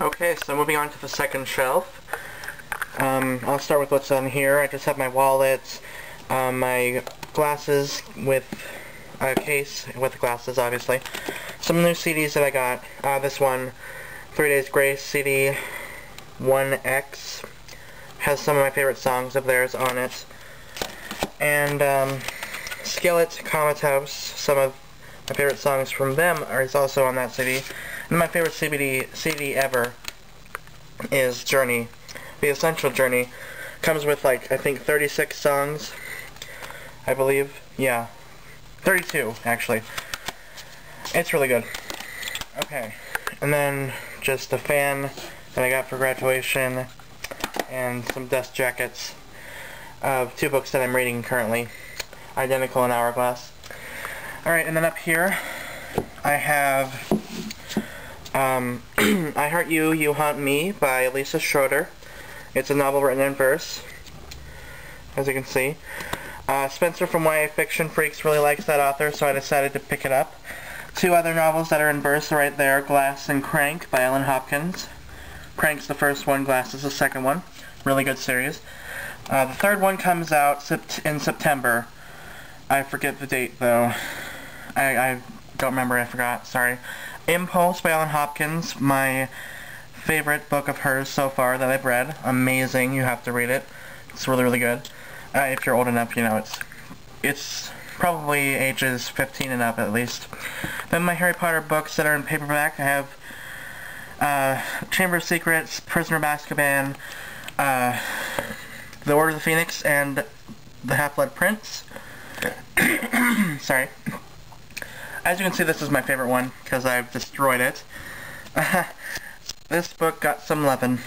Okay, so moving on to the second shelf. I'll start with what's on here. I just have my wallet, my glasses with a case with glasses, obviously. Some new CDs that I got. This one, 3 Days Grace CD 1X, has some of my favorite songs of theirs on it. And Skillet Comatose, some of my favorite songs from them is also on that CD. And my favorite CD ever is Journey. The Essential Journey comes with, like, I think 36 songs, I believe. Yeah, 32 actually. It's really good. Okay, and then just a fan that I got for graduation, and some dust jackets of 2 books that I'm reading currently, Identical and Hourglass. Alright, and then up here I have I Heart You, You Haunt Me by Lisa Schroeder. It's a novel written in verse, as you can see. Spencer from YA Fiction Freaks really likes that author, so I decided to pick it up. 2 other novels that are in verse are right there, Glass and Crank by Ellen Hopkins. Crank's the first one, Glass is the second one. Really good series. The third one comes out in September. I forget the date, though. I don't remember, I forgot, sorry. Impulse by Ellen Hopkins, my favorite book of hers so far that I've read. Amazing, you have to read it. It's really, really good. If you're old enough, you know, it's probably ages 15 and up at least. Then my Harry Potter books that are in paperback, I have Chamber of Secrets, Prisoner of Azkaban, The Order of the Phoenix, and The Half-Blood Prince. Sorry. As you can see, this is my favorite one, because I've destroyed it. This book got some lovin'.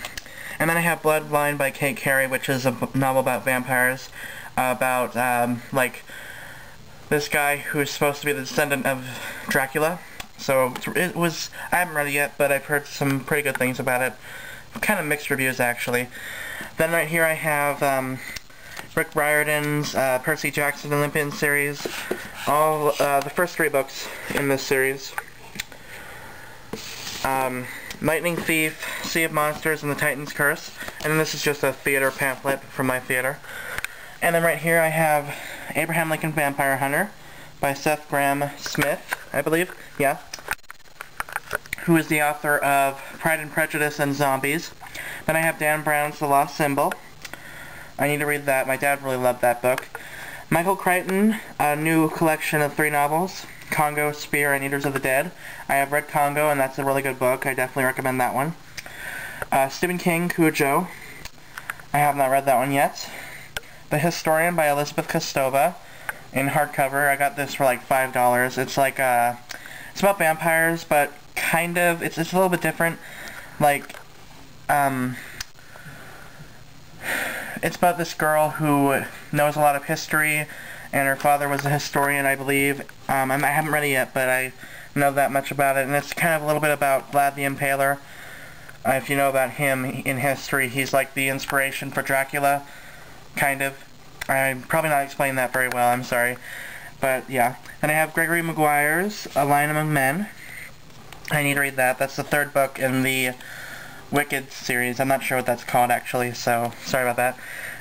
And then I have Bloodline by Kate Carey, which is a novel about vampires, about, like, this guy who's supposed to be the descendant of Dracula. So, I haven't read it yet, but I've heard some pretty good things about it. Kind of mixed reviews, actually. Then right here I have, Rick Riordan's Percy Jackson Olympian series. All, the first 3 books in this series. Lightning Thief, Sea of Monsters, and the Titan's Curse. And then this is just a theater pamphlet from my theater. And then right here I have Abraham Lincoln Vampire Hunter by Seth Graham Smith, I believe. Yeah. Who is the author of Pride and Prejudice and Zombies. Then I have Dan Brown's The Lost Symbol. I need to read that. My dad really loved that book. Michael Crichton, a new collection of 3 novels. Congo, Spear, and Eaters of the Dead. I have read Congo, and that's a really good book. I definitely recommend that one. Stephen King, Cujo. I have not read that one yet. The Historian by Elizabeth Kostova in hardcover. I got this for like $5. It's like, it's about vampires, but kind of, it's a little bit different. Like, it's about this girl who knows a lot of history, and her father was a historian, I believe. I haven't read it yet, but I know that much about it, and it's kind of a little bit about Vlad the Impaler. If you know about him in history, he's like the inspiration for Dracula, kind of. I'm probably not explaining that very well, I'm sorry. But, yeah. And I have Gregory Maguire's A Lion Among Men. I need to read that. That's the 3rd book in the Wicked series. I'm not sure what that's called, actually, so sorry about that.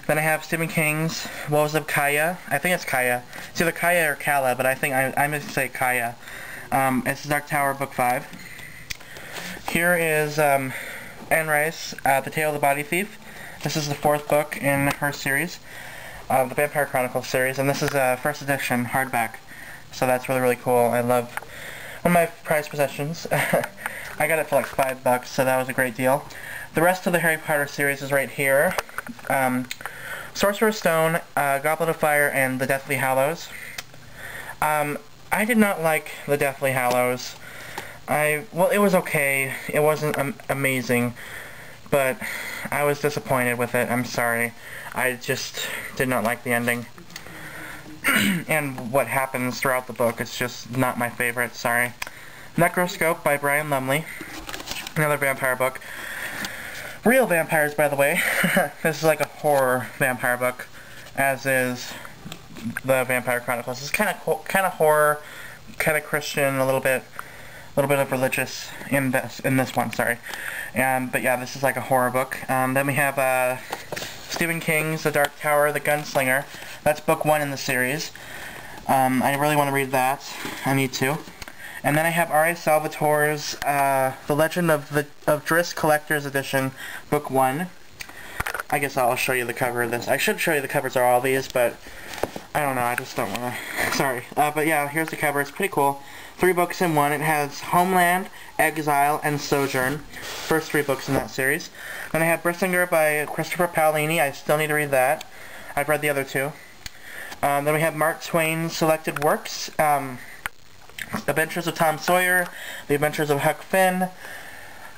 Then I have Stephen King's Wolves of Kaya. I think it's Kaya. It's either Kaya or Kala, but I think I'm going to say Kaya. It's Dark Tower, Book 5. Here is Anne Rice, The Tale of the Body Thief. This is the 4th book in her series, the Vampire Chronicles series, and this is a first edition hardback. So that's really, really cool. I love one of my prized possessions. I got it for like $5, so that was a great deal. The rest of the Harry Potter series is right here. Sorcerer's Stone, Goblet of Fire, and The Deathly Hallows. I did not like The Deathly Hallows. Well, it was okay. It wasn't amazing, but I was disappointed with it. I'm sorry. I just did not like the ending. And what happens throughout the book is just not my favorite, sorry. Necroscope by Brian Lumley. Another vampire book. Real vampires, by the way. This is like a horror vampire book, as is the Vampire Chronicles. It's kind of horror, kind of Christian, a little bit. little bit of religious in this one, sorry. But yeah, this is like a horror book. Then we have Stephen King's The Dark Tower, The Gunslinger. That's book 1 in the series. I really want to read that. I need to. And then I have R.A. Salvatore's The Legend of Driss Collector's Edition, book 1. I guess I'll show you the cover of this. I should show you the covers of all these, but I don't know, I just don't want to. Sorry. But yeah, here's the cover. It's pretty cool. 3 books in one. It has Homeland, Exile, and Sojourn. First 3 books in that series. Then I have Brissinger by Christopher Paolini. I still need to read that. I've read the other 2. Then we have Mark Twain's selected works. Adventures of Tom Sawyer, The Adventures of Huck Finn,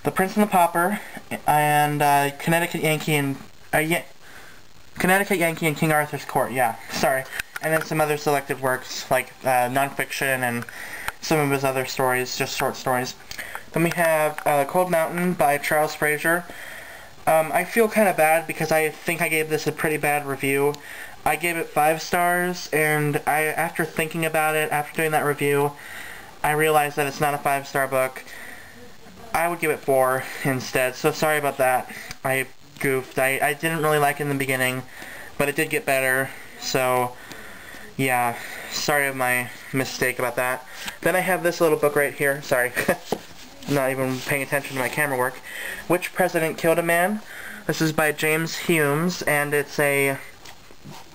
The Prince and the Pauper, and Connecticut Yankee and King Arthur's Court. Yeah, sorry. And then some other selected works like nonfiction and some of his other stories, just short stories. Then we have Cold Mountain by Charles Frazier. I feel kind of bad because I think I gave this a pretty bad review. I gave it 5 stars, and after thinking about it, after doing that review, I realized that it's not a 5-star book. I would give it 4 instead, so sorry about that. I goofed. I didn't really like it in the beginning, but it did get better, so yeah, sorry of my mistake about that. Then I have this little book right here. Sorry. I'm not even paying attention to my camera work. Which President Killed a Man? This is by James Humes, and it's a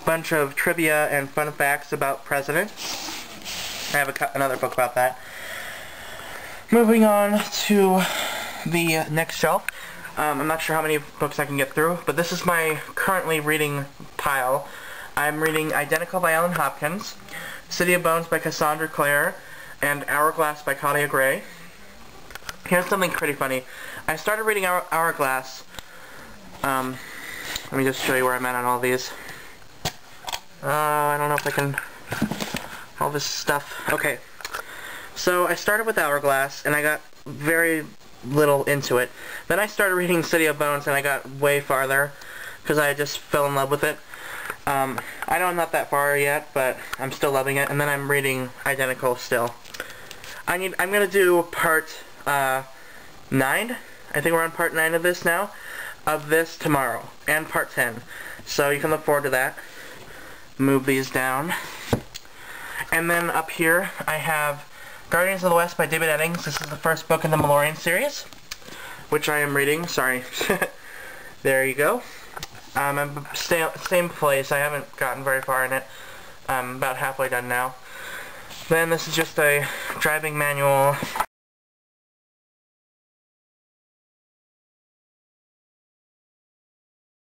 bunch of trivia and fun facts about presidents. I have another book about that. Moving on to the next shelf. I'm not sure how many books I can get through, but this is my currently reading pile. I'm reading Identical by Ellen Hopkins, City of Bones by Cassandra Clare, and Hourglass by Claudia Gray. Here's something pretty funny. I started reading Hourglass. Let me just show you where I'm at on all these. I don't know if I can... all this stuff. Okay. So I started with Hourglass, and I got very little into it. Then I started reading City of Bones, and I got way farther, because I just fell in love with it. I know I'm not that far yet, but I'm still loving it. And then I'm reading Identical still. I'm gonna do part 9. I think we're on part 9 of this now. Of this tomorrow, and part 10. So you can look forward to that. Move these down. And then up here, I have Guardians of the West by David Eddings. This is the first book in the Mallorean series, which I am reading. Sorry. There you go. I'm same place. I haven't gotten very far in it. I'm about halfway done now. Then this is just a driving manual